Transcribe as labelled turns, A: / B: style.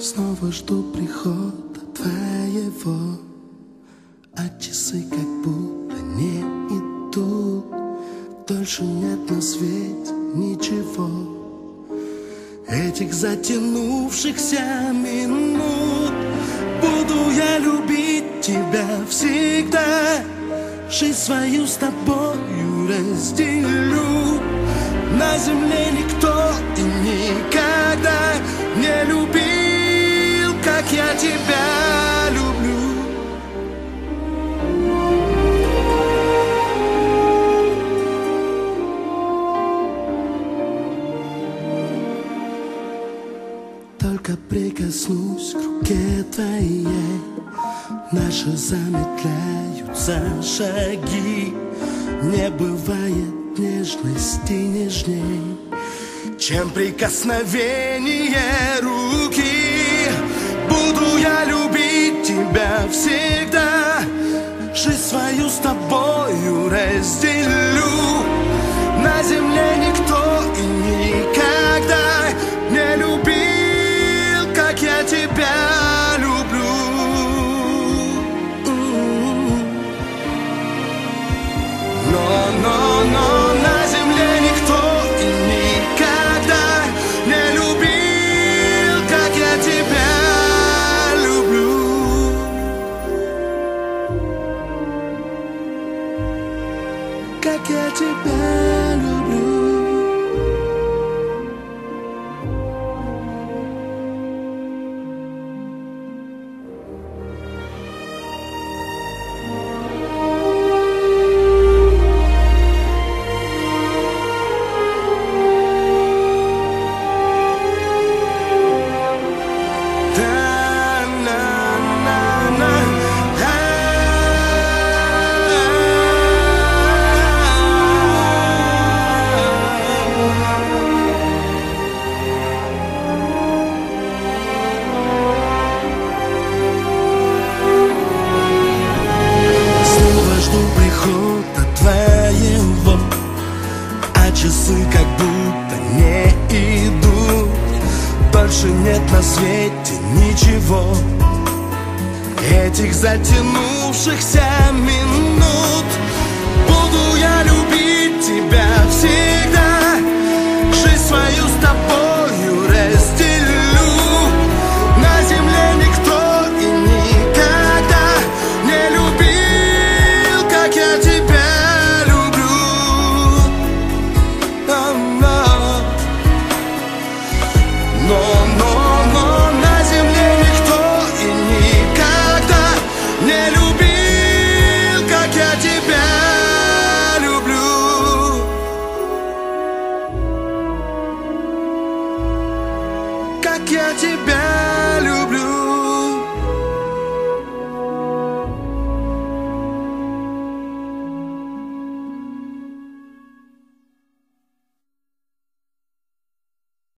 A: Снова жду прихода твоего, а часы как будто не идут. Дольше нет на свете ничего, этих затянувшихся минут. Буду я любить тебя всегда, жизнь свою с тобою разделю. На земле никто и никогда не любил, как я тебя люблю. Только прикоснусь к руке твоей, наши замедляются шаги. Не бывает нежности нежней, чем прикосновение руки. Буду я любить тебя всегда, жизнь свою с тобою разделю. На земле никто и никогда не любил, как я тебя люблю. Но на земле никто и никогда не любил, как я тебя люблю. Как я тебя люблю. Прихода твоего, а часы как будто не идут. Дольше нет на свете ничего, этих затянувшихся минут. Буду я любить тебя всегда, жизнь свою с тобой